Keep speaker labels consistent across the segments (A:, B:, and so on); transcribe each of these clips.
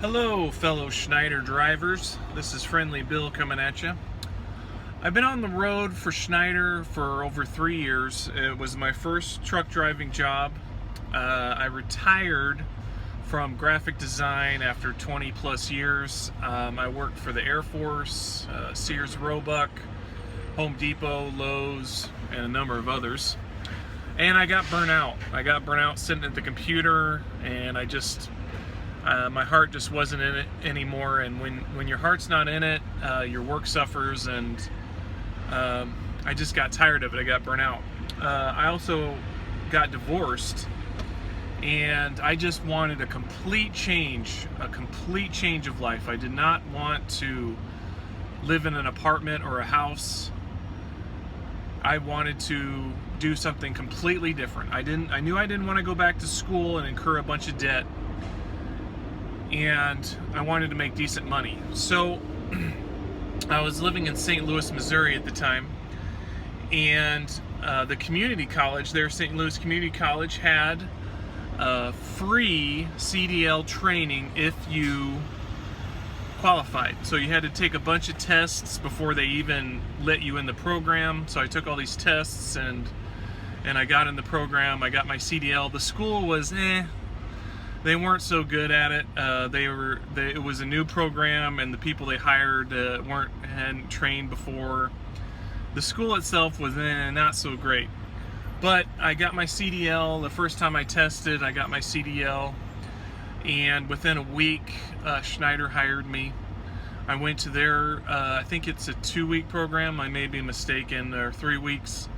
A: Hello, fellow Schneider drivers. This is Friendly Bill coming at you. I've been on the road for Schneider for over 3 years. It was my first truck driving job. I retired from graphic design after 20 plus years. I worked for the Air Force, Sears Roebuck, Home Depot, Lowe's, and a number of others. And I got burnt out. I got burnt out sitting at the computer, and my heart just wasn't in it anymore. And when your heart's not in it, your work suffers, and I just got tired of it. I got burnt out. I also got divorced, and I just wanted a complete change of life. I did not want to live in an apartment or a house. I wanted to do something completely different. I knew I didn't want to go back to school and incur a bunch of debt, and I wanted to make decent money. So I was living in St. Louis, Missouri at the time, and the community college there, St. Louis Community College, had free CDL training if you qualified. So you had to take a bunch of tests before they even let you in the program. So I took all these tests, and I got in the program. I got my CDL. The school was they weren't so good at it. It was a new program, and the people they hired hadn't trained before. The school itself was not so great. But I got my CDL. The first time I tested, I got my CDL, and within a week, Schneider hired me. I went to their, I think it's a 2-week program. I may be mistaken, or 3 weeks.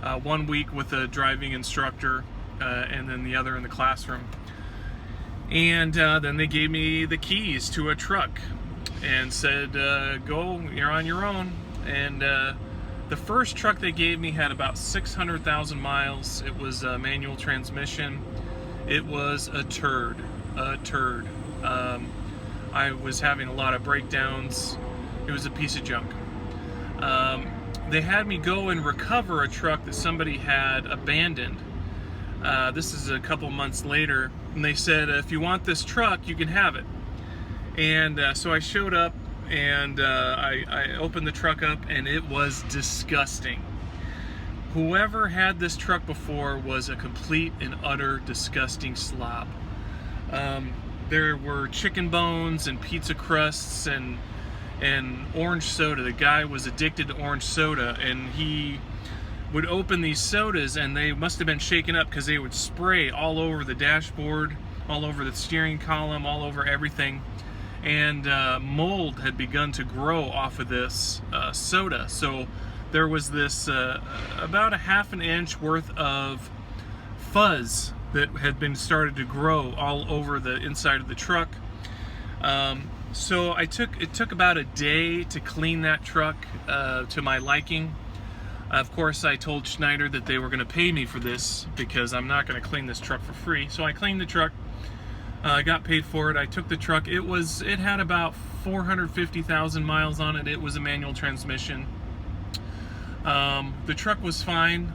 A: 1 week with a driving instructor, and then the other in the classroom. And then they gave me the keys to a truck and said, go, you're on your own. And the first truck they gave me had about 600,000 miles. It was a manual transmission. It was a turd. I was having a lot of breakdowns. It was a piece of junk. They had me go and recover a truck that somebody had abandoned. This is a couple months later, and they said, if you want this truck, you can have it. And so I showed up, and I opened the truck up, and it was disgusting. Whoever had this truck before was a complete and utter disgusting slob. There were chicken bones and pizza crusts and orange soda. The guy was addicted to orange soda, and he would open these sodas, and they must have been shaken up because they would spray all over the dashboard, all over the steering column, all over everything. And mold had begun to grow off of this soda. So there was this about a ½ an inch worth of fuzz that had been started to grow all over the inside of the truck. So it took about a day to clean that truck to my liking. Of course, I told Schneider that they were going to pay me for this because I'm not going to clean this truck for free. So I cleaned the truck. I got paid for it. I took the truck. It had about 450,000 miles on it. It was a manual transmission. The truck was fine.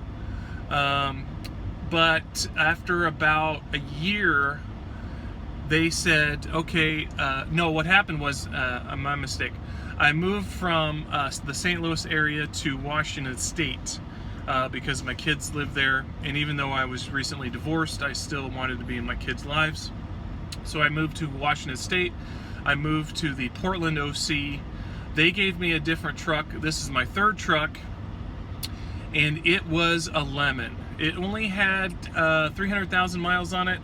A: But after about a year, they said, okay, no, what happened was, my mistake. I moved from the St. Louis area to Washington State because my kids lived there, and even though I was recently divorced, I still wanted to be in my kids' lives. So I moved to Washington State. I moved to the Portland OC. They gave me a different truck. This is my third truck, and it was a lemon. It only had 300,000 miles on it,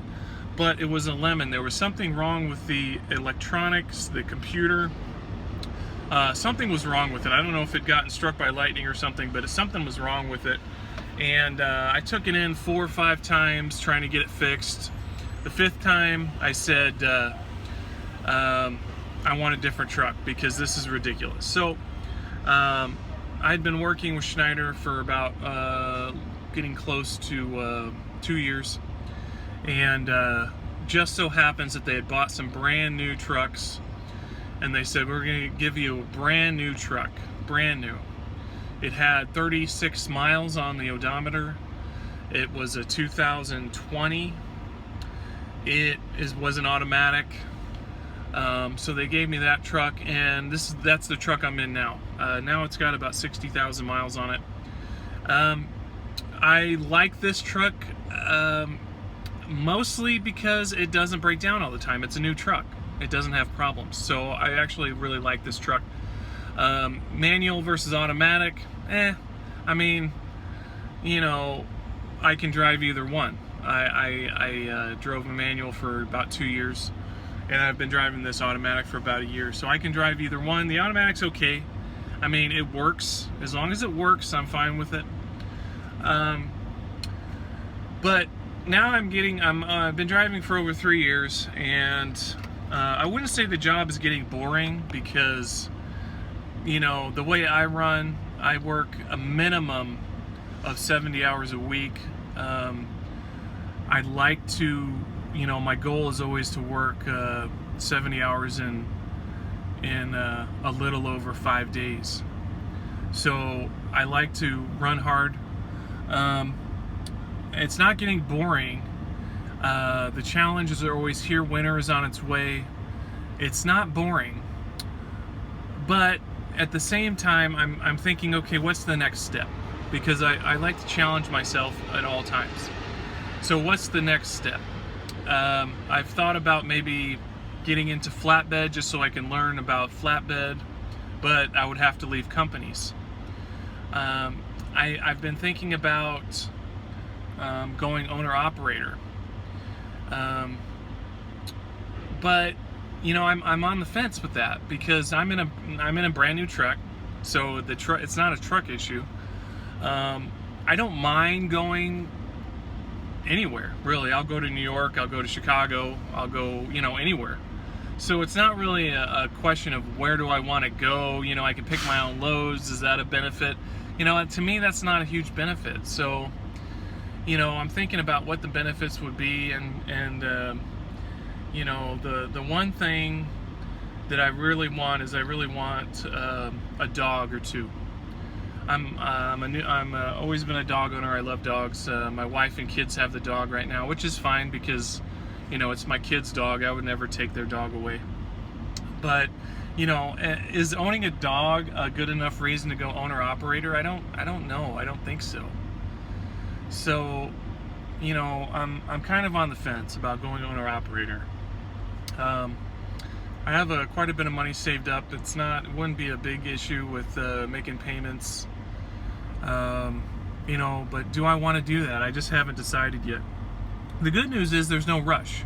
A: but it was a lemon. There was something wrong with the electronics, the computer. Something was wrong with it. I don't know if it gotten struck by lightning or something, but something was wrong with it. And I took it in 4 or 5 times trying to get it fixed. The 5th time, I said, I want a different truck because this is ridiculous. So I'd been working with Schneider for about getting close to 2 years. And just so happens that they had bought some brand new trucks, and they said, we're going to give you a brand new truck, brand new. It had 36 miles on the odometer. It was a 2020. It was an automatic. So they gave me that truck, and that's the truck I'm in now. Now it's got about 60,000 miles on it. I like this truck mostly because it doesn't break down all the time. It's a new truck. It doesn't have problems. So I actually really like this truck. Manual versus automatic, I mean, you know, I can drive either one. I drove a manual for about 2 years, and I've been driving this automatic for about a year, so I can drive either one. The automatic's okay. I mean, it works. As long as it works, I'm fine with it. But now I've been driving for over 3 years, and I wouldn't say the job is getting boring, because, you know, the way I run, I work a minimum of 70 hours a week. I'd like to, you know, my goal is always to work 70 hours in a little over 5 days. So I like to run hard. It's not getting boring. The challenges are always here. Winter is on its way. It's not boring, but at the same time, I'm thinking, okay, what's the next step? Because I like to challenge myself at all times. So what's the next step? I've thought about maybe getting into flatbed just so I can learn about flatbed, but I would have to leave companies. I've been thinking about going owner-operator. But you know, I'm on the fence with that, because I'm in a brand new truck, so it's not a truck issue. I don't mind going anywhere, really. I'll go to New York, I'll go to Chicago, I'll go, you know, anywhere. So it's not really a question of where do I want to go. You know, I can pick my own loads. Is that a benefit? You know, to me, that's not a huge benefit. So, you know, I'm thinking about what the benefits would be, and you know, the one thing that I really want is a dog or two. I'm always been a dog owner. I love dogs. My wife and kids have the dog right now, which is fine, because, you know, it's my kids' dog. I would never take their dog away. But, you know, is owning a dog a good enough reason to go owner-operator? I don't know. I don't think so. So, you know, I'm kind of on the fence about going owner-operator. I have quite a bit of money saved up. It wouldn't be a big issue with making payments. You know, but do I want to do that? I just haven't decided yet. The good news is there's no rush.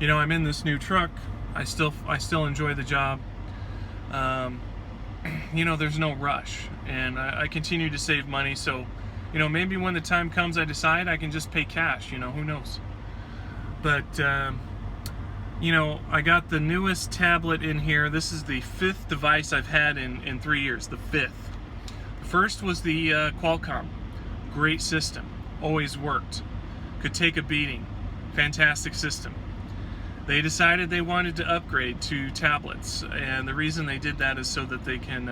A: You know, I'm in this new truck. I still enjoy the job. You know, there's no rush, and I continue to save money. So, you know, maybe when the time comes, I decide I can just pay cash. You know, who knows? But you know, I got the newest tablet in here. This is the 5th device I've had in 3 years. The 5th. The first was the Qualcomm. Great system. Always worked. Could take a beating. Fantastic system. They decided they wanted to upgrade to tablets, and the reason they did that is so that they can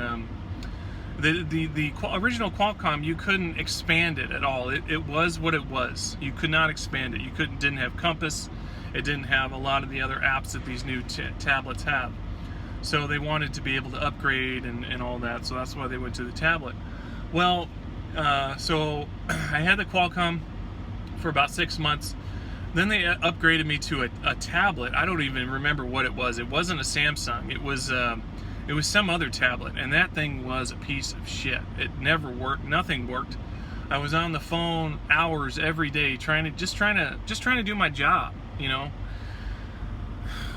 A: the original Qualcomm, you couldn't expand it at all. It was what it was. You could not expand it. Didn't have Compass. It didn't have a lot of the other apps that these new tablets have. So they wanted to be able to upgrade and all that, so that's why they went to the tablet. Well, so I had the Qualcomm for about 6 months. Then they upgraded me to a tablet. I don't even remember what it was. It wasn't a Samsung. It was some other tablet, and that thing was a piece of shit. It never worked. Nothing worked. I was on the phone hours every day trying to do my job, you know.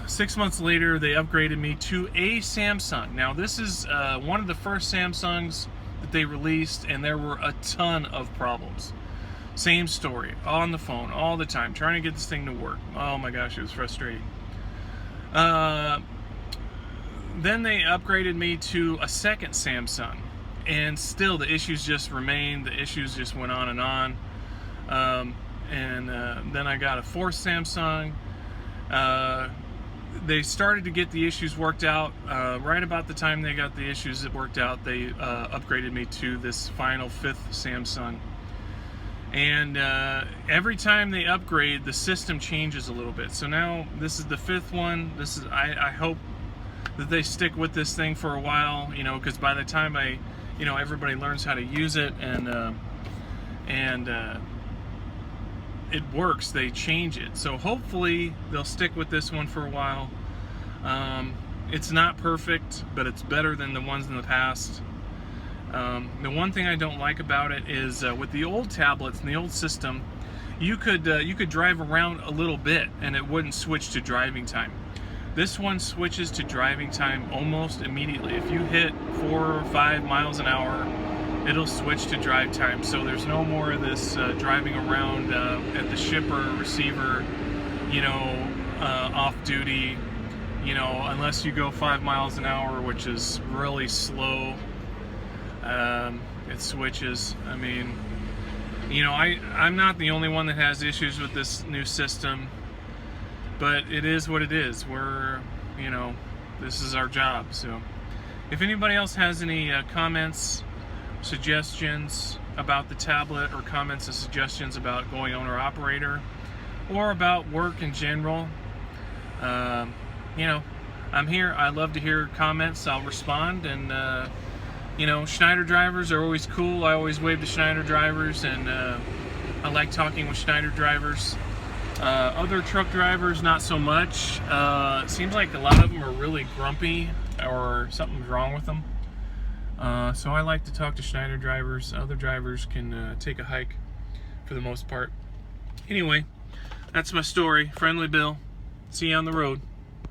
A: 6 months later, they upgraded me to a Samsung. Now, this is one of the first Samsungs that they released, and there were a ton of problems. Same story, on the phone, all the time, trying to get this thing to work. Oh my gosh, it was frustrating. Then they upgraded me to a second Samsung, and still the issues just remained. The issues just went on and on. Then I got a fourth Samsung. They started to get the issues worked out. Right about the time they got the issues worked out, they upgraded me to this final 5th Samsung. And every time they upgrade, the system changes a little bit. So now this is the 5th one. I hope that they stick with this thing for a while, you know, because by the time everybody learns how to use it and it works, they change it. So hopefully they'll stick with this one for a while. It's not perfect, but it's better than the ones in the past. The one thing I don't like about it is with the old tablets and the old system, you could drive around a little bit and it wouldn't switch to driving time. This one switches to driving time almost immediately. If you hit 4 or 5 miles an hour, it'll switch to drive time. So there's no more of this driving around at the shipper, receiver, off duty, unless you go 5 miles an hour, which is really slow. It switches. I mean, I'm not the only one that has issues with this new system, but it is what it is. This is our job. So if anybody else has any comments, suggestions about the tablet, or comments and suggestions about going owner-operator, or about work in general, I'm here. I love to hear comments. I'll respond. And Schneider drivers are always cool. I always wave to Schneider drivers, and I like talking with Schneider drivers. Other truck drivers, not so much. It seems like a lot of them are really grumpy, or something's wrong with them. So I like to talk to Schneider drivers. Other drivers can take a hike for the most part. Anyway, that's my story. Friendly Bill. See you on the road.